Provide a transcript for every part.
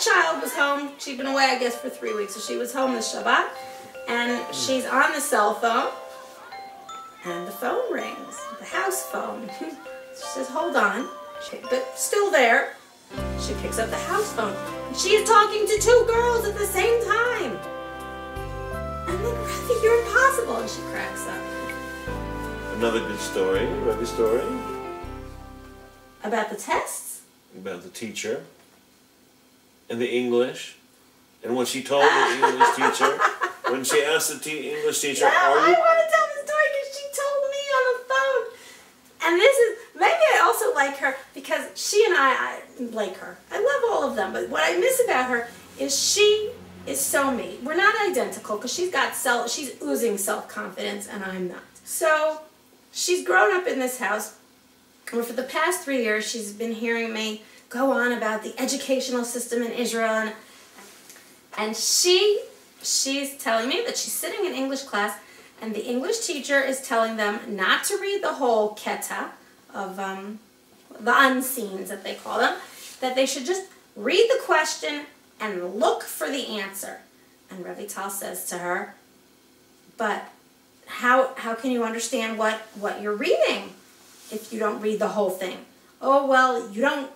this child was home. She'd been away, I guess, for 3 weeks, so she was home this Shabbat, and she's on the cell phone, and the phone rings, the house phone. She says, hold on, but still there. She picks up the house phone, and she is talking to 2 girls at the same time. I'm like, Ravi, you're impossible, and she cracks up. Another good story, Ravi's story. About the tests? About the teacher. And the English. And when she told the English teacher, when she asked the English teacher, no, are you... I want to tell the story because she told me on the phone. And this is, maybe I also like her because she and I like her. I love all of them, but what I miss about her is she is so me. We're not identical because she's oozing self-confidence and I'm not. So she's grown up in this house where for the past 3 years she's been hearing me go on about the educational system in Israel, and she's telling me that she's sitting in English class and the English teacher is telling them not to read the whole keta of the unseens that they call them, that they should just read the question and look for the answer. And Revital says to her, but how can you understand what you're reading if you don't read the whole thing? Oh, well, you don't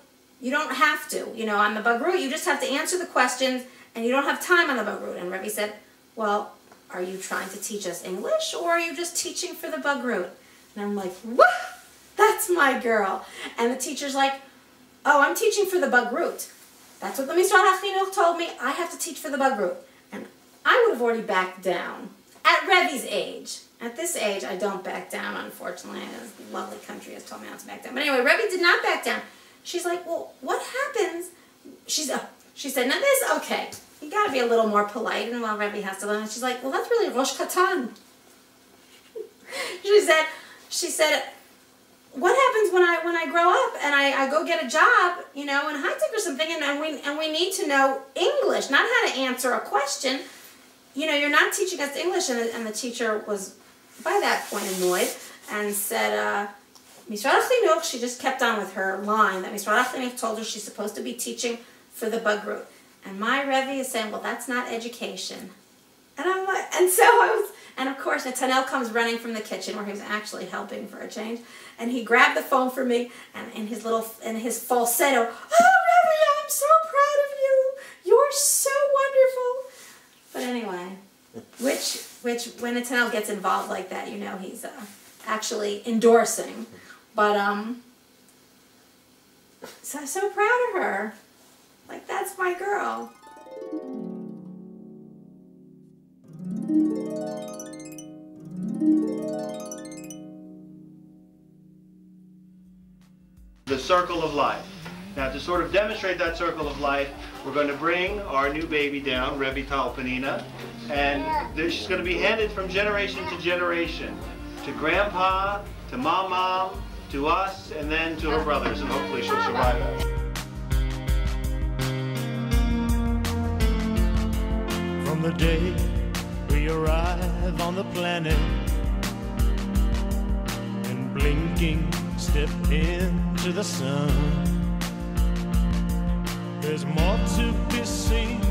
have to. You know, on the Bagrut, you just have to answer the questions, and you don't have time on the Bagrut. And Rebbe said, well, are you trying to teach us English, or are you just teaching for the Bagrut? And I'm like, what? That's my girl. And the teacher's like, oh, I'm teaching for the Bagrut. That's what the Misrad HaChinuch told me. I have to teach for the Bagrut. And I would have already backed down at Rebbe's age. At this age, I don't back down, unfortunately. This lovely country has told me not to back down. But anyway, Rebbe did not back down. She's like, well, what happens? She said, now this, okay, you got to be a little more polite, and while Rebbe has to learn, she's like, well, that's really Rosh Katan. She said, what happens when I grow up and I go get a job, you know, in high tech or something, and we need to know English, not how to answer a question. You know, you're not teaching us English. And the teacher was, by that point, annoyed and said, Misrad HaChinuch, she just kept on with her line that Misrad HaChinuch told her she's supposed to be teaching for the Bagrut. And my Rebbe is saying, well, that's not education. And I'm like, and of course, Netanel comes running from the kitchen where he was actually helping for a change. And he grabbed the phone for me, and in his falsetto, oh, Rebbe, I'm so proud of you. You're so wonderful. But anyway, which when Netanel gets involved like that, you know he's actually endorsing. But so I'm so proud of her. Like, that's my girl. The circle of life. Now, to sort of demonstrate that circle of life, we're going to bring our new baby down, Revital Penina, and she's going to be handed from generation to generation, to Grandpa, to Mom, to us, and then to her brothers, and hopefully she'll survive that. From the day we arrive on the planet and blinking step into the sun, there's more to be seen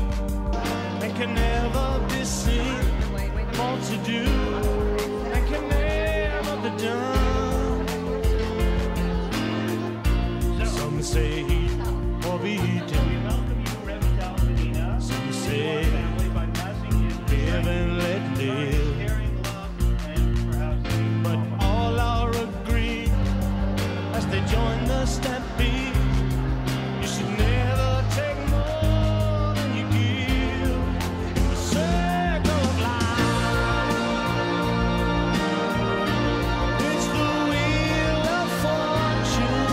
and can never be seen, more to do and can never be done. Some say or be eaten, some say live and let live, but all are agreed as they join the stampede, you should never take more than you give in the circle of life. It's the wheel of fortune,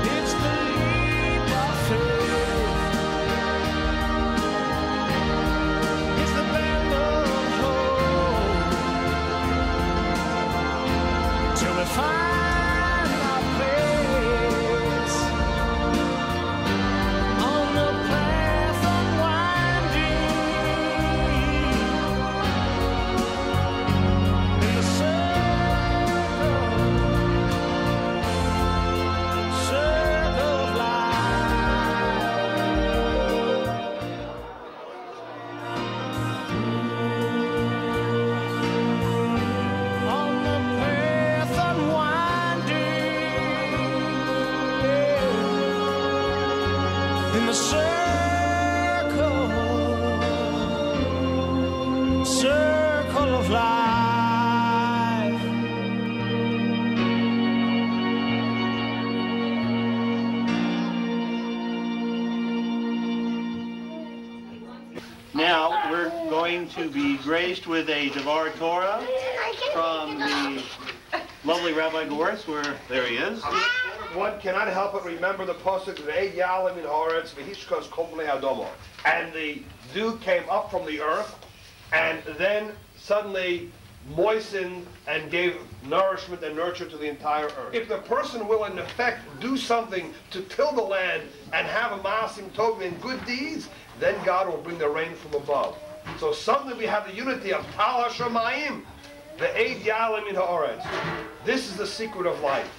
it's the leap of faith, it's the bend of hope, till we find our place on the path unwinding in the circle of life. the circle of life. Now we're going to be graced with a Devar Torah from the lovely Rabbi Goretz, where there he is. One cannot help but remember the pasuk of Eid Yalim in Haaretz v'hishkos kol bnei Adama. And the dew came up from the earth, and then suddenly moistened and gave nourishment and nurture to the entire earth. If the person will in effect do something to till the land and have a maasim tov in good deeds, then God will bring the rain from above. So suddenly we have the unity of Tal HaShamayim, the Eid Yalim in Haaretz. This is the secret of life.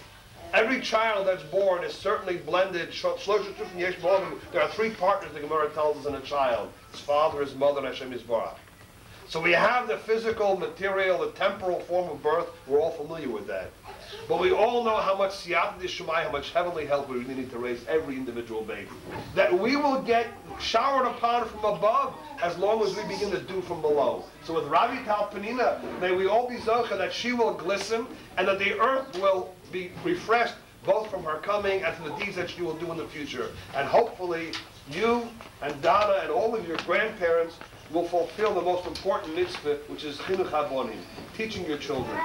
Every child that's born is certainly blended. There are three partners, the Gemara tells us, in a child: his father, his mother, and Hashem Yisbarach. So we have the physical, material, the temporal form of birth. We're all familiar with that. But we all know how much siyata d'shemai, how much heavenly help we really need to raise every individual baby. That we will get showered upon from above as long as we begin to do from below. So with Revital Penina, may we all be zocha that she will glisten and that the earth will be refreshed both from her coming and from the deeds that she will do in the future. And hopefully you and Donna and all of your grandparents will fulfill the most important mitzvah, which is chinuch habonim, teaching your children.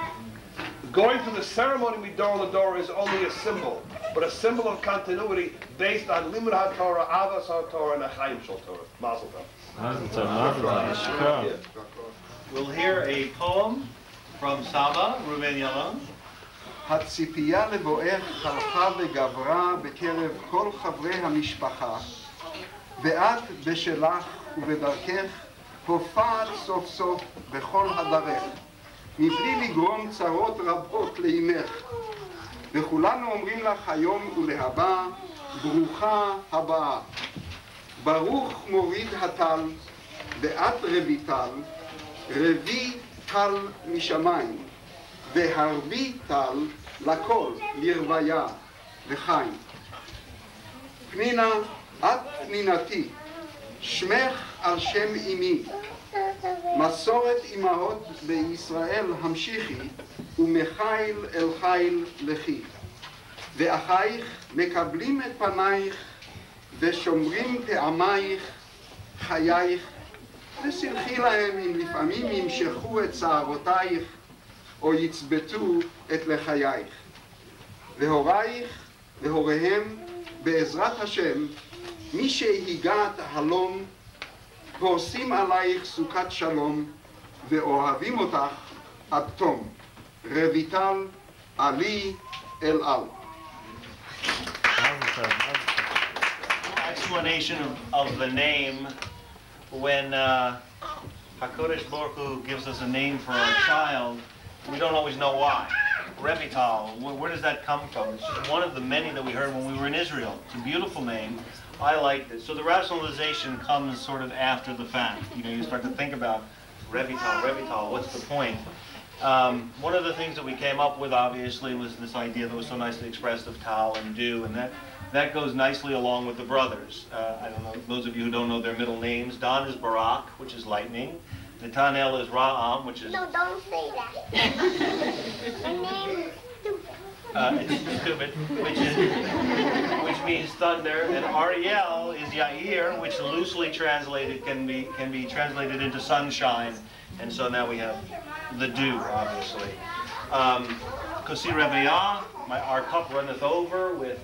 Going through the ceremony midor l'dor is only a symbol, but a symbol of continuity based on limud haTorah, avas haTorah, and achayim shel Torah. Mazel tov. We'll hear a poem from Saba, Reuven Yalon. הציפייה לבואך הלכה וגברה בקרב כל חברי המשפחה, ואת בשלך ובדרכך הופעת סוף סוף בכל הדרך, מבלי לגרום צרות רבות לאמך. וכולנו אומרים לך היום ולהבא, ברוכה הבאה. ברוך מוריד הטל, ואת רויטל, רבי טל משמיים, והרבי טל לכל לרוויה וחיים. פנינה, את פנינתי, שמך על שם אמי. מסורת אמהות בישראל המשיכי, ומחיל אל חיל לכי. ואחייך מקבלים את פנייך, ושומרים פעמייך, חייך, וסלחי להם אם לפעמים ימשכו את שערותייך, או יצבטו את לחייך. והורייך והוריהם, בעזרת השם, מי שהיגעת הלום, פורסים עלייך סוכת שלום, ואוהבים אותך עד תום. רויטל, עלי אל על. Explanation of the name. When HaKadosh Baruch Hu gives us a name for our child, we don't always know why. Revital, where does that come from? It's just one of the many that we heard when we were in Israel. It's a beautiful name. I liked it. So the rationalization comes sort of after the fact. You know, you start to think about Revital, what's the point? One of the things that we came up with, obviously, was this idea that was so nicely expressed of Tal and Dew, and that goes nicely along with the brothers. I don't know, those of you who don't know their middle names, Don is Barak, which is lightning. Netanel is Ra'am, which is... No, don't say that. My name is stupid. It's stupid, which means thunder, and Ariel is Yair, which loosely translated can be translated into sunshine, and so now we have the dew, obviously. Kosi Reveah, our cup runneth over with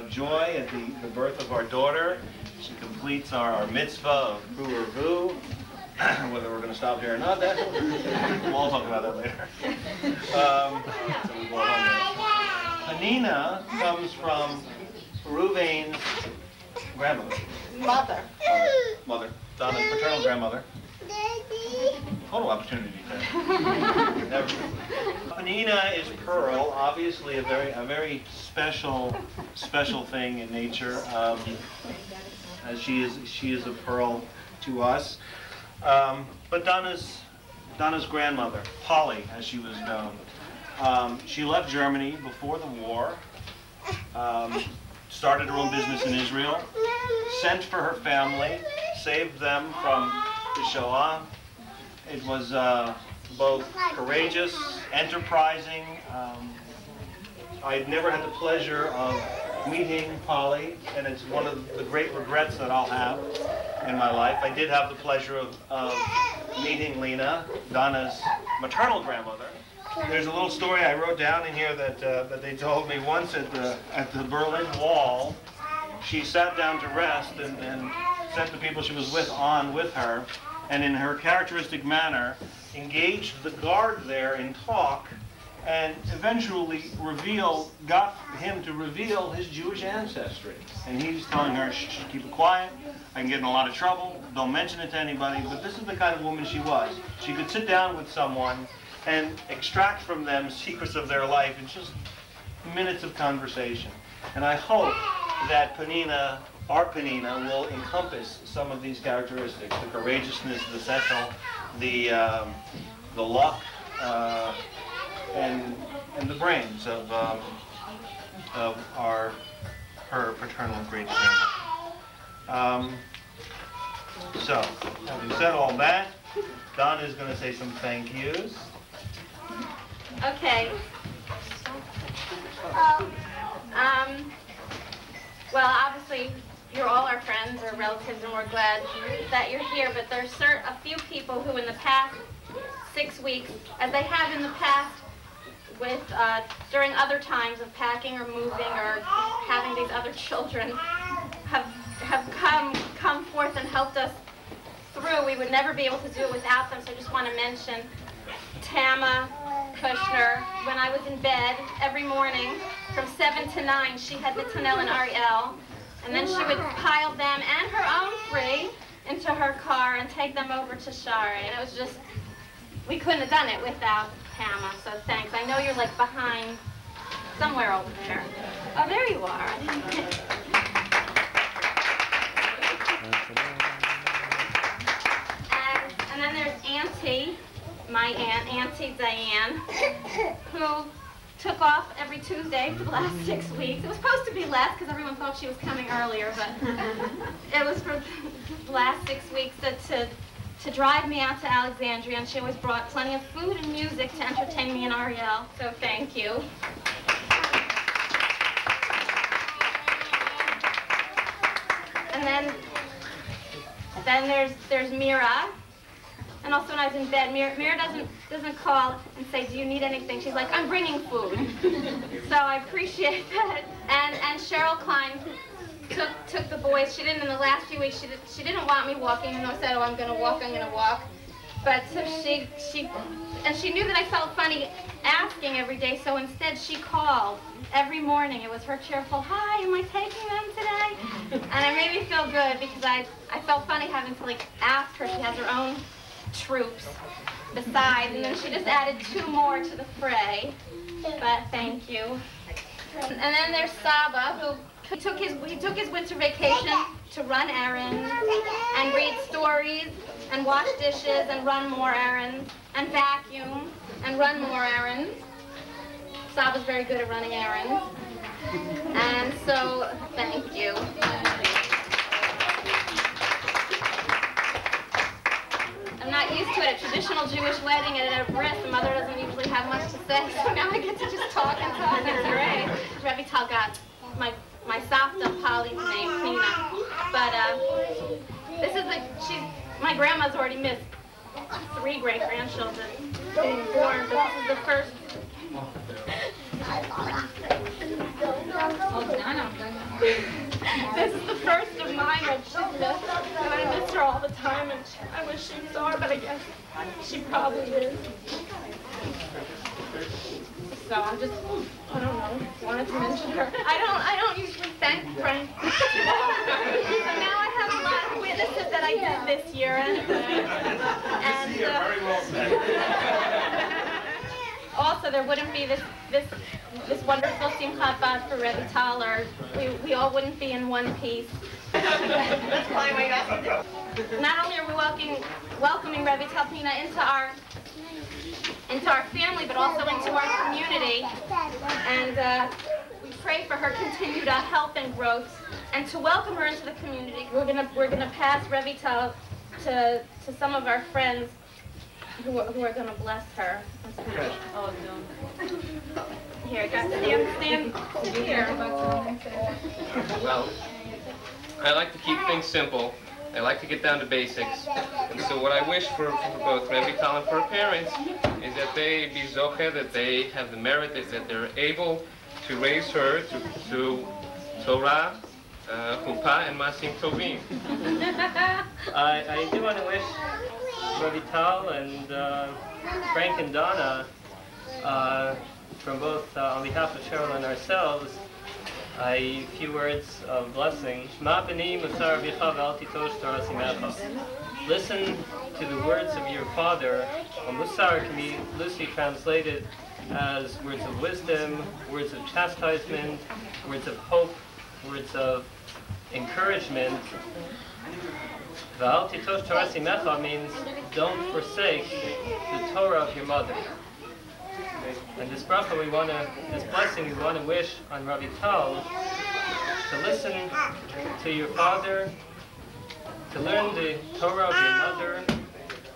joy at the birth of our daughter. She completes our mitzvah of Vu. Whether we're going to stop here or not, we'll all talk about that later. Penina comes from Reuven's grandmother. Mother. Donna's paternal grandmother. Total opportunity there. Penina is pearl, obviously a very special thing in nature. As she is a pearl to us. But Donna's grandmother, Polly, as she was known, she left Germany before the war started her own business in Israel, sent for her family, saved them from the Shoah. It was both courageous, enterprising. I had never had the pleasure of meeting Polly, and it's one of the great regrets that I'll have in my life. I did have the pleasure of meeting Lena, Donna's maternal grandmother. There's a little story I wrote down in here that they told me once at the Berlin Wall. She sat down to rest and sent the people she was with on with her, and in her characteristic manner engaged the guard there in talk, and eventually got him to reveal his Jewish ancestry. And he's telling her, shh, keep it quiet, I can get in a lot of trouble, don't mention it to anybody, but this is the kind of woman she was. She could sit down with someone and extract from them secrets of their life in just minutes of conversation. And I hope that Penina, our Penina, will encompass some of these characteristics: the courageousness, the sechel, the luck, and the brains of her paternal great grandmother. So, having said all that, Donna is going to say some thank yous. Okay. Well, obviously, you're all our friends or relatives, and we're glad that you're here. But there's a few people who, in the past 6 weeks, as they have in the past, with during other times of packing or moving or having these other children, have come forth and helped us through. We would never be able to do it without them. So I just want to mention Tama Kushner. When I was in bed every morning from 7 to 9, she had Netanel and Ariel, and then she would pile them and her own 3 into her car and take them over to Shari. And it was just, we couldn't have done it without Tama, so thanks. I know you're like behind somewhere over there. Oh, there you are. And then there's Auntie, my aunt, Auntie Diane, who took off every Tuesday for the last 6 weeks. It was supposed to be less because everyone thought she was coming earlier, but it was for the last 6 weeks to drive me out to Alexandria, and she always brought plenty of food and music to entertain me and Ariel, so thank you. And then there's Mira. And also when I was in bed, Mira doesn't call and say, do you need anything? She's like, I'm bringing food. So I appreciate that. And Cheryl Klein took the boys. She didn't in the last few weeks. She didn't want me walking, even though I said, oh, I'm gonna walk. But so she knew that I felt funny asking every day. So instead, she called every morning. It was her cheerful, hi, am I taking them today? And it made me feel good because I felt funny having to like ask her. She has her own troops besides, and then she just added 2 more to the fray. But thank you. And then there's Saba, who he took his winter vacation to run errands and read stories and wash dishes and run more errands and vacuum and run more errands. Saba's very good at running errands. And so, thank you. I'm not used to it. A traditional Jewish wedding at a bris, the mother doesn't usually have much to say, so now I get to just talk and talk. It's great. Revital got my Savta, Polly's name, Tina. But this is my grandma's already missed 3 great-grandchildren being born, but this is the first. This is the first of mine that she's missed, and I miss her all the time, and I wish she saw her, but I guess she probably is. So I'm just, I don't know, wanted to mention her. I don't usually thank Frank. So now I have a lot of witnesses that I did this year, and very well said. Also, there wouldn't be this wonderful Simchat Bad for Revital, or we all wouldn't be in one piece. That's probably why you asked. Not only are we welcoming Revital Pina into our family, but also into our community. And pray for her continued health and growth, and to welcome her into the community. We're gonna pass Revital to some of our friends who are gonna bless her. Oh no. Here, guys, stand here. Well, I like to keep things simple. I like to get down to basics. And so what I wish for both Revital and for her parents is that they be zoche, that they have the merit, that they're able to raise her to Torah, Chuppah, and Masim Tovim. I do want to wish Revital and Frank and Donna, from both on behalf of Cheryl and ourselves, a few words of blessing. Listen to the words of your father. Musar can be loosely translated as words of wisdom, words of chastisement, words of hope, words of encouragement. V'al titosh Torah simecha means don't forsake the Torah of your mother. And this bracha this blessing we want to wish on Revital to listen to your father, to learn the Torah of your mother,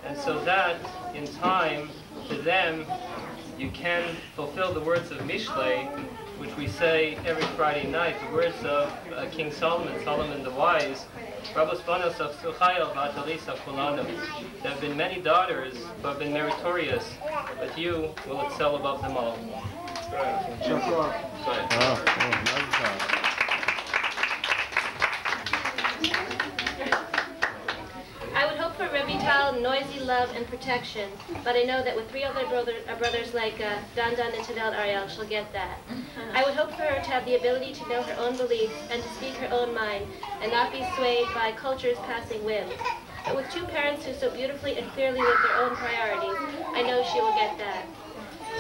and so that in time to them you can fulfill the words of Mishlei, which we say every Friday night, the words of King Solomon the Wise. There have been many daughters who have been meritorious, but you will excel above them all. I would hope for Revital, noisy love and protection, but I know that with three other brothers like Dan and Tadel Ariel, she'll get that. I would hope for her to have the ability to know her own beliefs and to speak her own mind and not be swayed by culture's passing whims. But with two parents who so beautifully and clearly live their own priorities, I know she will get that.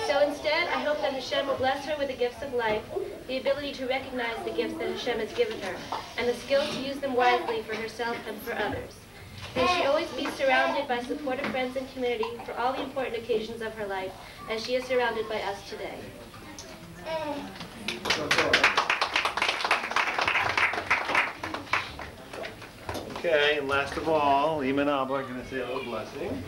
So instead, I hope that Hashem will bless her with the gifts of life, the ability to recognize the gifts that Hashem has given her, and the skills to use them wisely for herself and for others. May she always be surrounded by supportive friends and community for all the important occasions of her life, as she is surrounded by us today. Okay, and last of all, Ima and Abba are going to say a little blessing.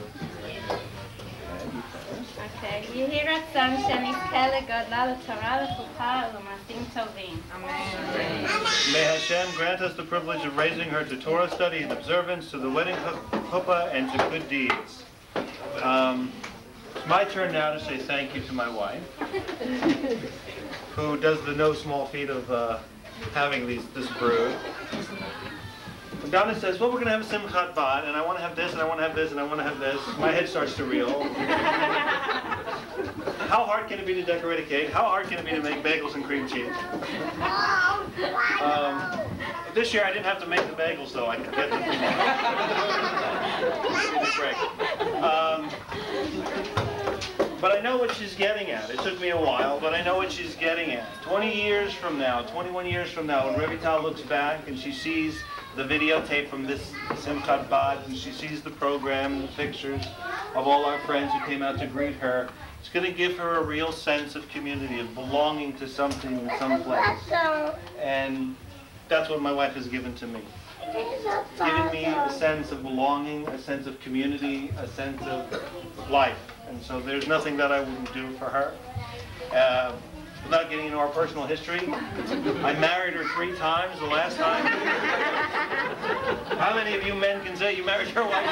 Okay. Yehi ratzon shenizkeh legodla leTorah leChuppah u'lemasim tovim. Amen. May Hashem grant us the privilege of raising her to Torah study and observance, to the wedding chuppah, and to good deeds. It's my turn now to say thank you to my wife, who does the no small feat of having this brood. When Donna says, well, we're going to have a Simchat Bad, and I want to have this, and I want to have this, and I want to have this, my head starts to reel. How hard can it be to decorate a cake? How hard can it be to make bagels and cream cheese? This year I didn't have to make the bagels, so I could get them from but I know what she's getting at. It took me a while, but I know what she's getting at. 20 years from now, 21 years from now, when Revital looks back and she sees the videotape from this Simchat Bad, and she sees the program, the pictures of all our friends who came out to greet her, it's going to give her a real sense of community, of belonging to something in some place. And that's what my wife has given to me. It's given me a sense of belonging, a sense of community, a sense of life. And so there's nothing that I wouldn't do for her. Without getting into our personal history, I married her 3 times. The last time. How many of you men can say you married your wife?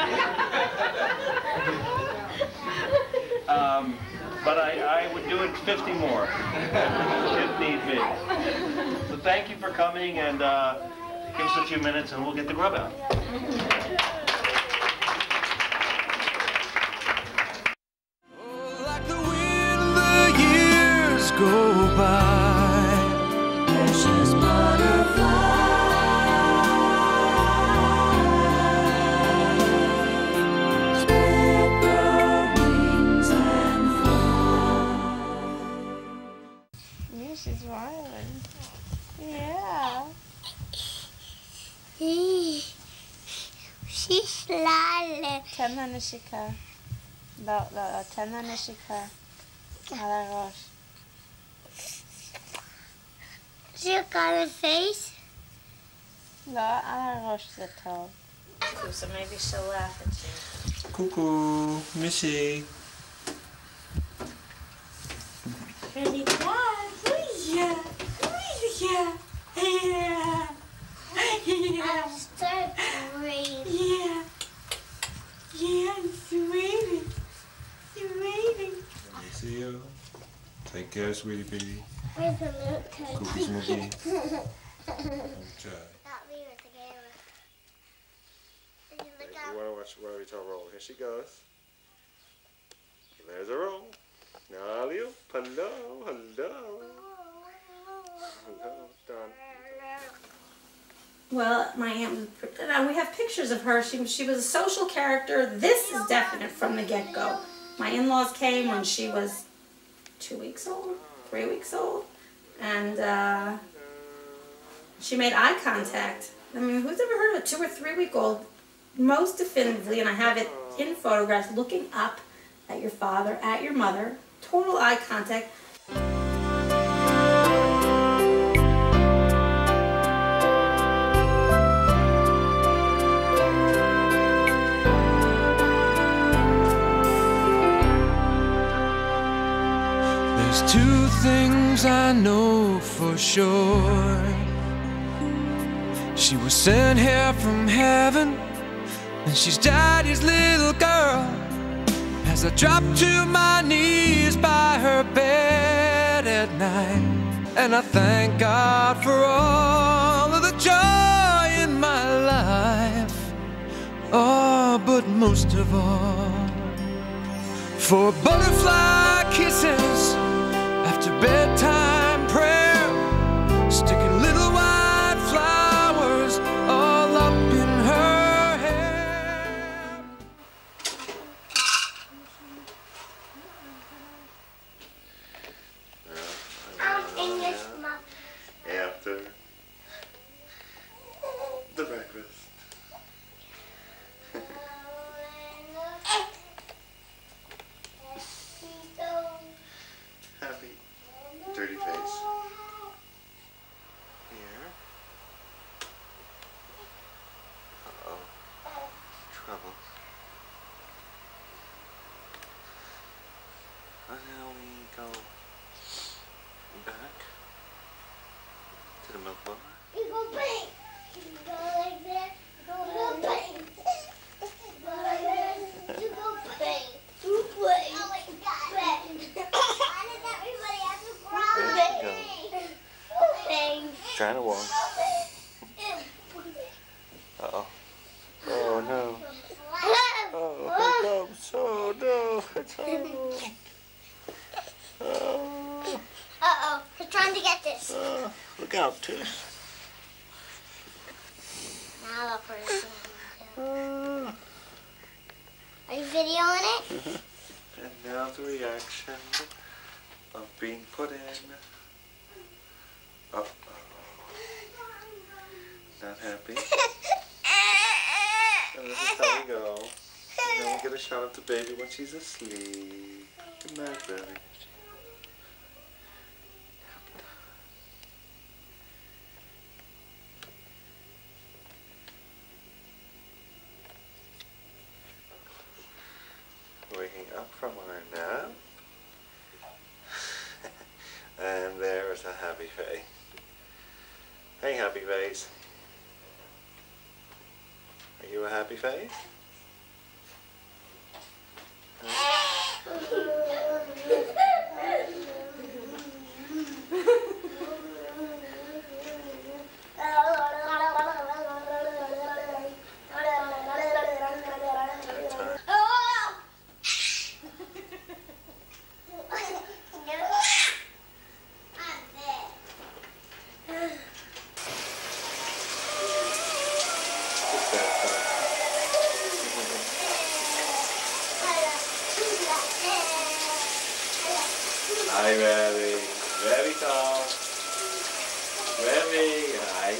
But I would do it 50 more, if need be. So thank you for coming, and give us a few minutes and we'll get the grub out. Like the wind, the years go by. Precious butterfly. Spread their wings and fly. Yeah, she's smiling. Yeah. she's smiling. תן לה נשיקה. לא, תן לה נשיקה. על הראש. she got a face? לא, על הראש זה טוב. So maybe she'll laugh at you. Cuckoo, Missy. Ready, Dad? Yeah. Yeah. Yeah. Yeah. I'm so brave. Yeah. Yeah, it's waiting. It's waiting. See you. Take care, sweetie pea. Where's the milk cake? Cookies, Mookie. Not me with the camera. And you look You out. want to watch Revital roll? Here she goes. There's a roll. Now, alley-oop. Hello, hello. Hello, done. Well, my aunt, we have pictures of her. She was a social character. This is definite from the get-go. My in-laws came when she was 2 weeks old, 3 weeks old, and she made eye contact. I mean, who's ever heard of a 2 or 3 week old? Most definitively, and I have it in photographs, looking up at your father, at your mother, total eye contact. There's two things I know for sure. She was sent here from heaven, and she's Daddy's little girl. As I drop to my knees by her bed at night, and I thank God for all of the joy in my life. Oh, but most of all, for butterfly kisses after bedtime prayer, sticking little white flowers all up in her hair. English mom. After the breakfast. Happy, dirty face. Here. Uh-oh. Trouble. And now we go back to the milk bar. You go bang. You go like that. You go bang. You go like that. You go bang. You bang. Oh my God. Bang. Why does everybody have to growl? Bang. Bang. Trying to walk. Uh-oh. Oh no. Oh, here it comes. Oh no. It's horrible. Oh. Uh-oh. He's trying to get this. Look out, Tish. Now look where it's going. Are you videoing it? And now the reaction of being put in. Uh-oh. Not happy. And this is how we go. And then we get a shot of the baby when she's asleep. Good night, baby. Waking up from our nap. And there's a happy face. Hey, happy face. Are you a happy face? Hi, Remy. Very tall. Remy. Hi.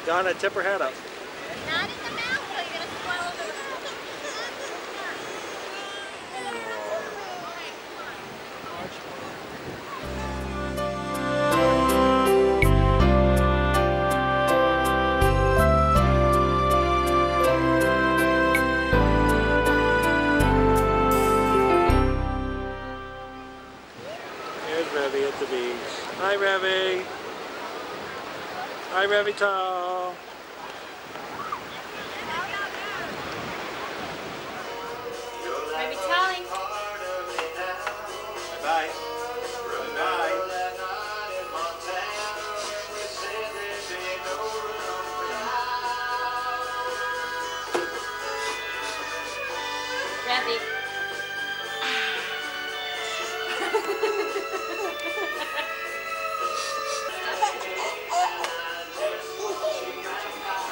Donna, tip her head up. Not in the mouth, so you're gonna swallow the. Here's Revy at the beach. Hi, Revy. Hi, Revital. Revitaling. Bye. Bye. Revy.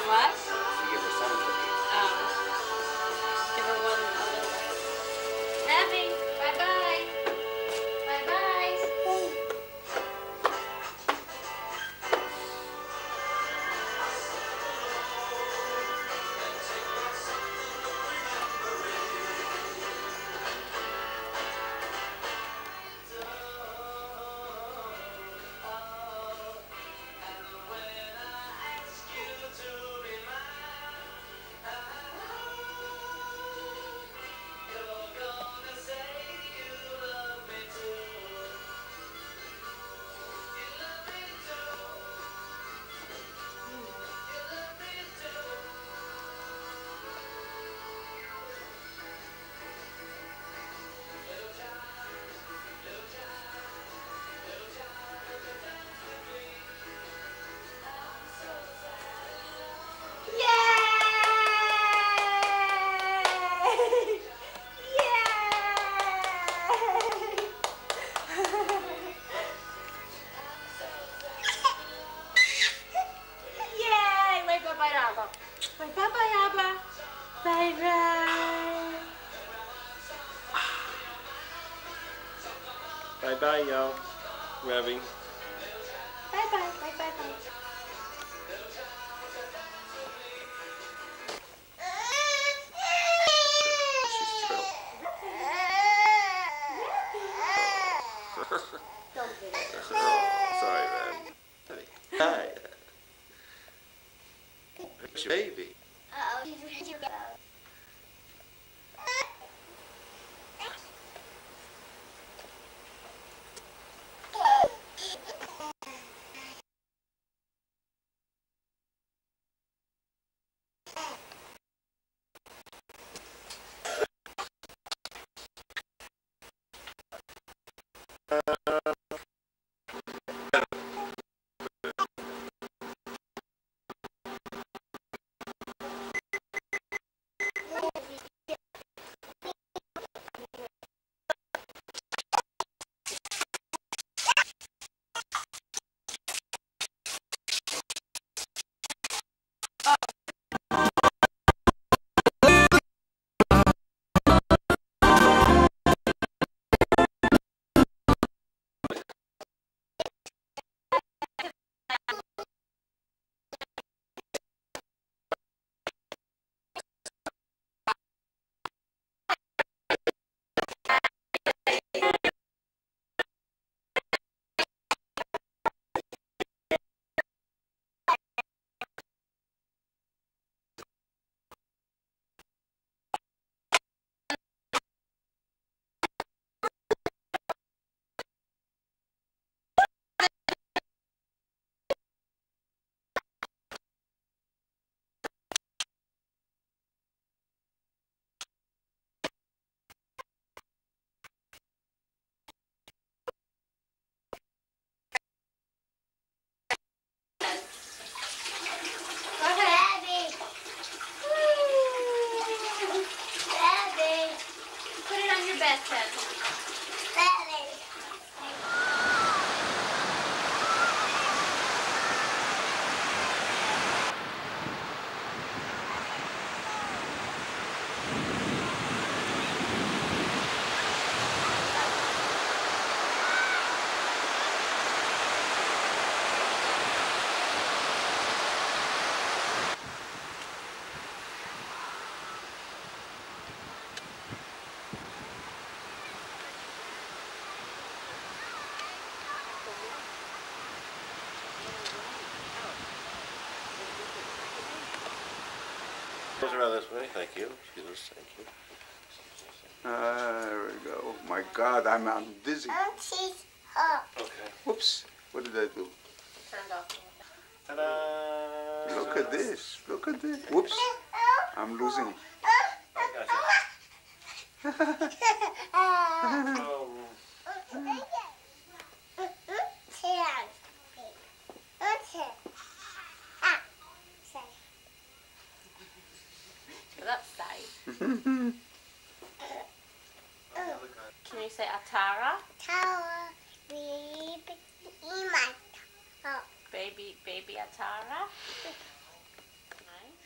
What? You give her some cookie. Give her one a little. Revy, bye-bye. Bye-bye. Yay! Wait, bye-bye, Abba. Wait, bye-bye, Abba. Bye-bye. Bye-bye, yo. Revy. Bye-bye, bye-bye. She's thrilled. Oh, sorry, man. Hi. It's your baby. Uh-oh, she's ready to go. goes around this way. Thank you. Excuse us. Thank you. There we go. My God, I'm dizzy. Okay. Whoops. What did I do? Turned off. Ta-da! Look at this. Look at this. Whoops. I'm losing. I gotcha. Go upside. Can you say Atara? Baby Atara. Nice.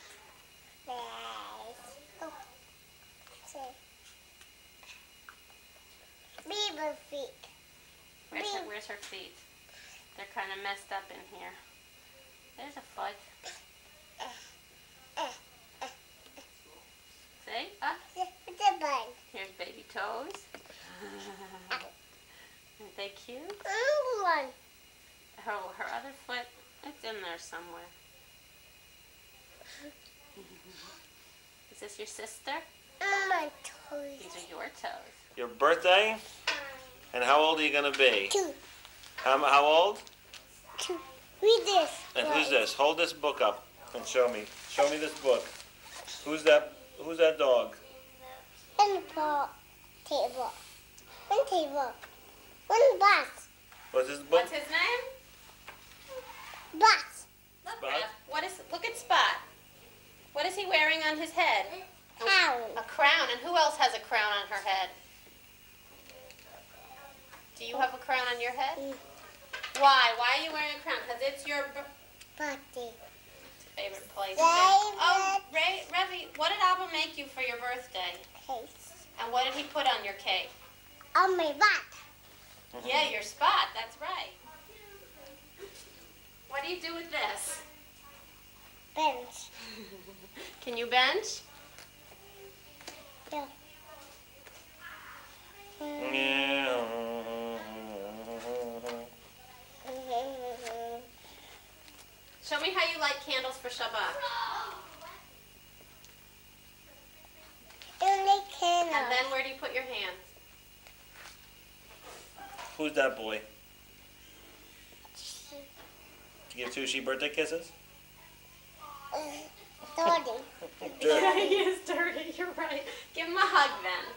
Beaver feet. Where's her feet? They're kind of messed up in here. There's a foot. See? Here's baby toes. Aren't they cute? Her other foot, it's in there somewhere. Is this your sister? My toes. These are your toes. Your birthday? And how old are you going to be? 2. How old? 2. Read this. And who's this? Hold this book up and show me. Show me this book. Who's that dog? And the table. One table. One bus. What's his book? What's his name? Bus. Look, Spot? Rev. Look at Spot. What is he wearing on his head? Crown. A crown. And who else has a crown on her head? Do you have a crown on your head? Why? Why are you wearing a crown? Because it's your Party. favorite place. Favorite. Oh, Revi, what did Abba make you for your birthday? Case. And what did he put on your cake? On my butt. Yeah, your spot. That's right. What do you do with this? Bench. Can you bench? Yeah. Show me how you light candles for Shabbat. Only candles. And then where do you put your hands? Who's that boy? To give Tushi birthday kisses? Dirty. Yeah, he is dirty. You're right. Give him a hug then.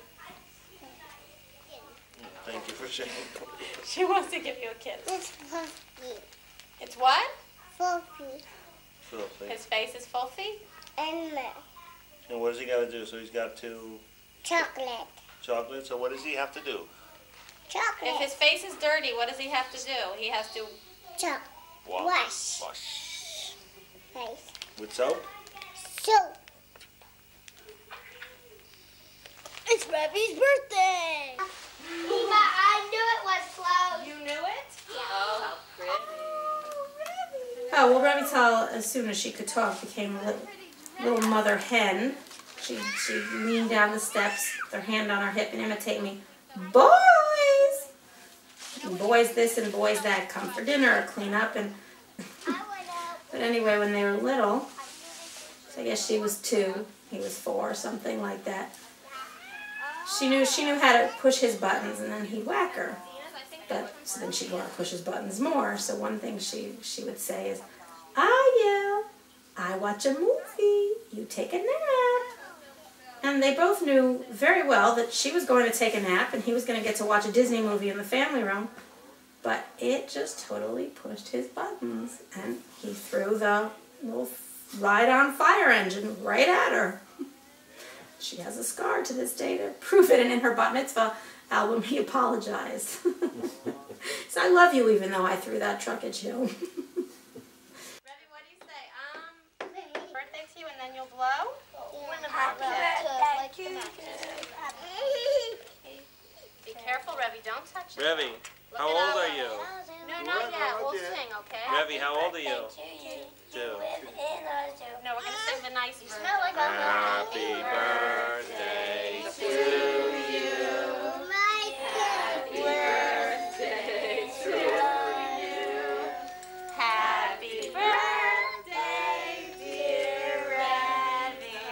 Thank you for sharing. She wants to give you a kiss. It's fluffy. It's what? Fluffy. Filthy. His face is fluffy? And And what does he got to do? So he's got 2 chocolate. chocolates. So what does he have to do? Chocolate. If his face is dirty, what does he have to do? He has to... Wash. Wash. Face. With soap? Soap. It's Revi's birthday. I knew it was close. You knew it? Yeah. Oh, how pretty. Oh, well, Revital, as soon as she could talk, became a little mother hen. She leaned down the steps, with her hand on her hip, and imitate me. Boys! And boys this and boys that, come for dinner, or clean up. And but anyway, when they were little, so I guess she was 2, he was 4, something like that. She knew how to push his buttons, and then he'd whack her. But so then she'd want to push his buttons more. So one thing she would say is, I yell, I watch a movie, you take a nap. And they both knew very well that she was going to take a nap and he was going to get to watch a Disney movie in the family room. But it just totally pushed his buttons. And he threw the little ride-on fire engine right at her. She has a scar to this day to prove it. And in her bat mitzvah album, he apologized. So I love you even though I threw that truck at you. Revi, what do you say? Birthday to you and then you'll blow? Happy birthday Be careful, Revi. Don't touch it. Revi, how old are you? No, not yet. We'll sing, okay? Revi, how old are you? 2. No, we're going to sing the nice version. Happy birthday to you. Happy birthday to you. Happy birthday, dear Revi.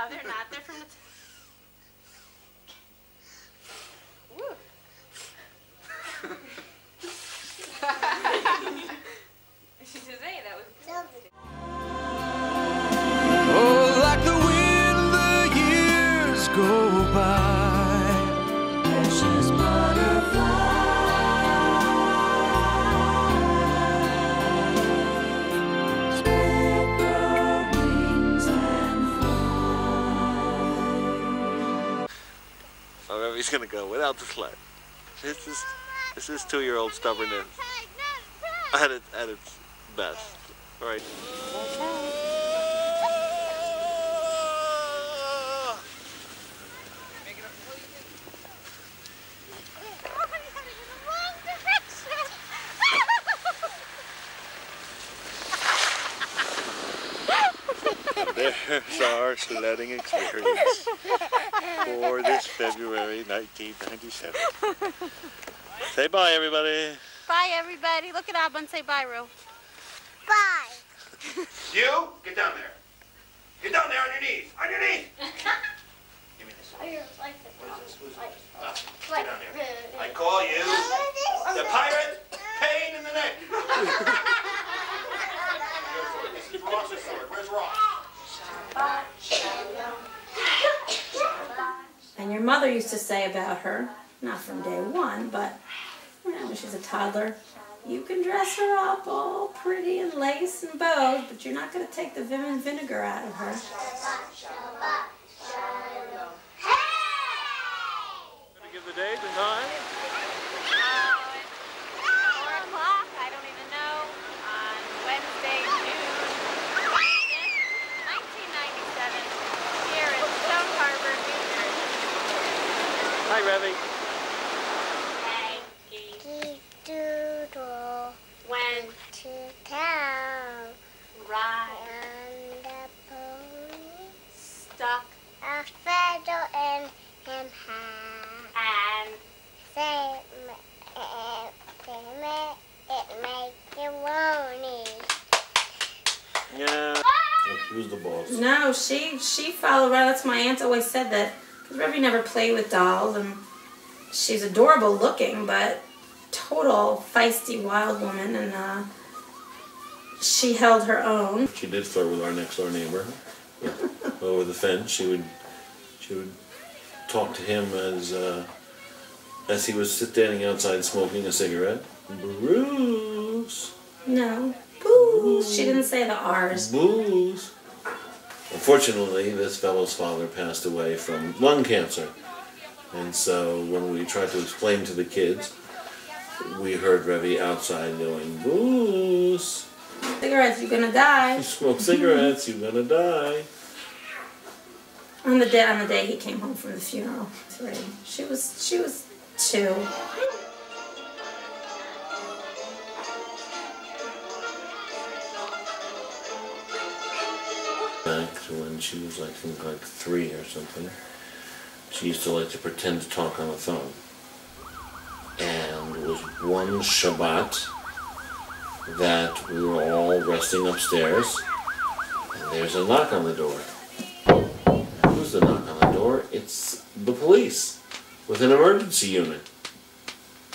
No, they're not. They're from the... Woo. She says, hey, that was good. Oh, like the wind the years go by. Precious butterfly. Spread your wings and fly. Oh, he's gonna go without the sled. This is 2-year-old stubbornness at its best. All right. There's our sledding experience for this February 1997. Say bye, everybody. Bye, everybody. Look at Abba and say bye, Ru. Bye. You, get down there. Get down there on your knees. On your knees. Give me this. What is this? Who's this? Get down there. I call you the pirate pain in the neck. This is Ross's sword. Where's Ross? And your mother used to say about her, not from day one, but when she's a toddler, you can dress her up all pretty and lace and bows, but you're not going to take the vim and vinegar out of her. Gonna give the date and time? 4 o'clock, I don't even know, on Wednesday, June 5th, 1997, here in Stone Harbor, New Jersey. Hi, Revy. Doodle Went to town ride, on the pony, stuck, a feather in him hand. and Say it make you wony. Yeah. She was the boss. No, she followed around. That's my aunt always said that. Because Revy never played with dolls, and she's adorable looking, but total feisty wild woman, and she held her own. She did flirt with our next door neighbor. Over the fence, she would talk to him as he was standing outside smoking a cigarette. Bruce. No, booze. She didn't say the R's. Booze. Unfortunately, this fellow's father passed away from lung cancer, and so when we tried to explain to the kids, we heard Revy outside going, booze. Cigarettes, you're gonna die. You smoke cigarettes, you're gonna die. On the day he came home from the funeral, she was 2. Back to when she was like 3 or something, she used to like to pretend to talk on the phone. And it was one Shabbat that we were all resting upstairs, and there's a knock on the door. Who's the knock on the door? It's the police with an emergency unit.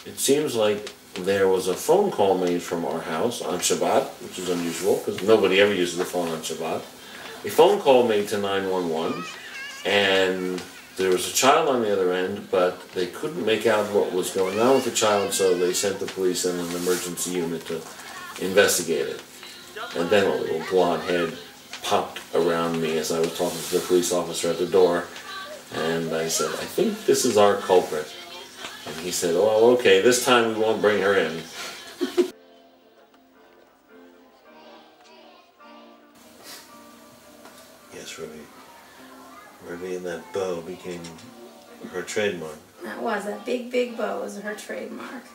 It seems like there was a phone call made from our house on Shabbat, which is unusual because nobody ever uses the phone on Shabbat. A phone call made to 911, and there was a child on the other end, but they couldn't make out what was going on with the child, so they sent the police and an emergency unit to investigate it. And then a little blonde head popped around me as I was talking to the police officer at the door, and I said, I think this is our culprit. And he said, oh, okay, this time we won't bring her in. Yes, Revy. Revy and that bow became her trademark. That big bow was her trademark.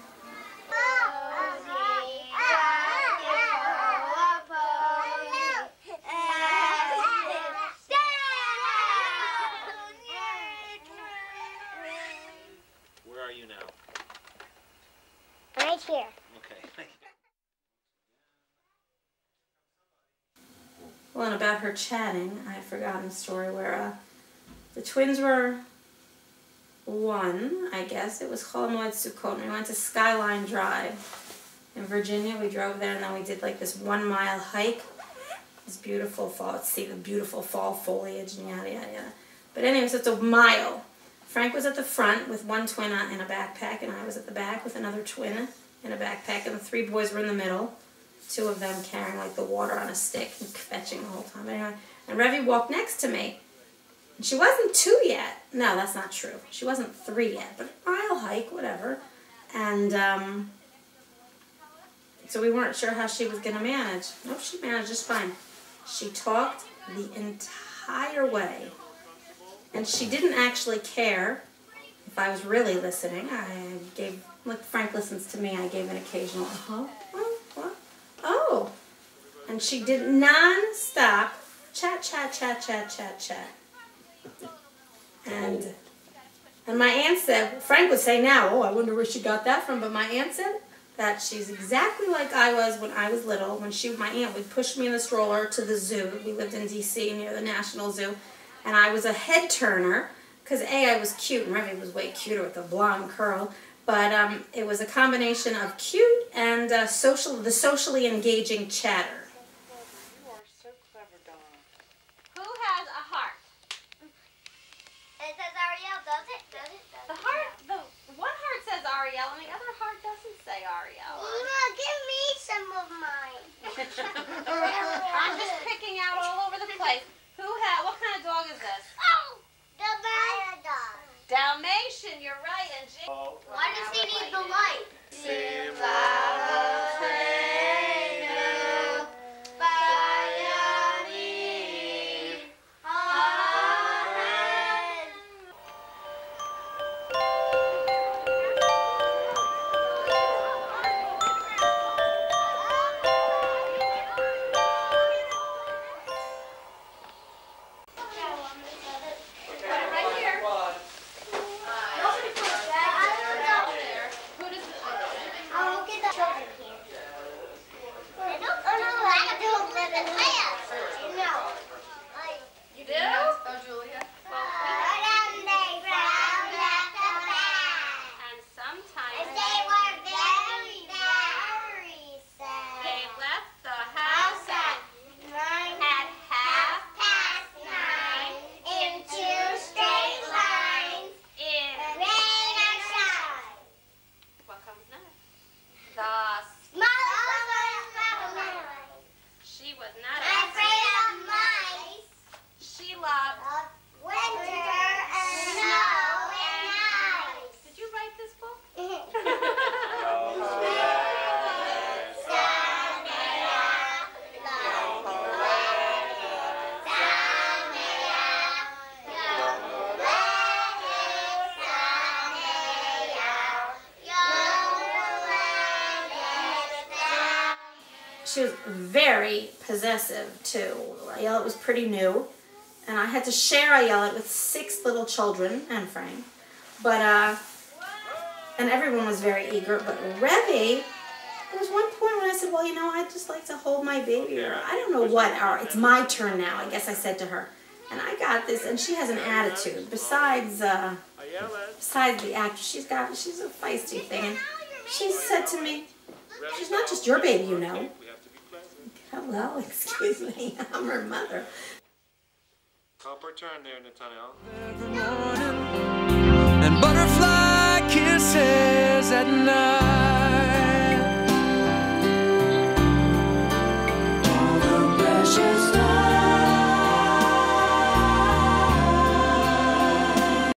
Where are you now? Right here. Okay, thank you. and about her chatting, I had forgotten the story where the twins were 1, I guess. It was Chol Moed Sukkot. We went to Skyline Drive in Virginia. We drove there and then we did like this 1-mile hike. This beautiful fall, see the beautiful fall foliage and yada yada yada. But anyway, so it's a mile. Frank was at the front with 1 twin in a backpack, and I was at the back with another twin in a backpack, and the 3 boys were in the middle. 2 of them carrying like the water on a stick and fetching the whole time. Anyway, and Revy walked next to me. And she wasn't 2 yet. No, that's not true. She wasn't 3 yet, but a mile hike, whatever. And so we weren't sure how she was going to manage. Nope, she managed just fine. She talked the entire way. And she didn't actually care if I was really listening. I gave, look, Frank listens to me. I gave an occasional, what? Oh. And she did non-stop chat, chat, chat, chat, chat, chat. And my aunt said, Frank would say now, oh, I wonder where she got that from. But my aunt said that she's exactly like I was when I was little. When my aunt would push me in the stroller to the zoo. We lived in D.C. near the National Zoo. And I was a head turner because I was cute and Revy was way cuter with the blonde curl. But it was a combination of cute and the socially engaging chatter. You are so clever, Dawn. Who has a heart? It says Ariel, does it? The heart, the one heart says Ariel and the other heart doesn't say Ariel. Mama, give me some of mine. I'm just picking out all over the place. What kind of dog is this? Oh, the bear dog. Dalmatian, you're right. And Why does he need the light? She was very possessive too. Ayelet was pretty new, and I had to share Ayelet with 6 little children and Frank. But and everyone was very eager. But Revy, there was one point when I said, "Well, you know, I'd just like to hold my baby," or I don't know what. Or it's my turn now, I guess I said to her. And I got this, and she has an attitude. Besides the actress, she's a feisty thing. And she said to me, "She's not just your baby, you know." Hello, excuse me, I'm her mother. Proper turn there, Nathaniel. And butterfly kisses at night.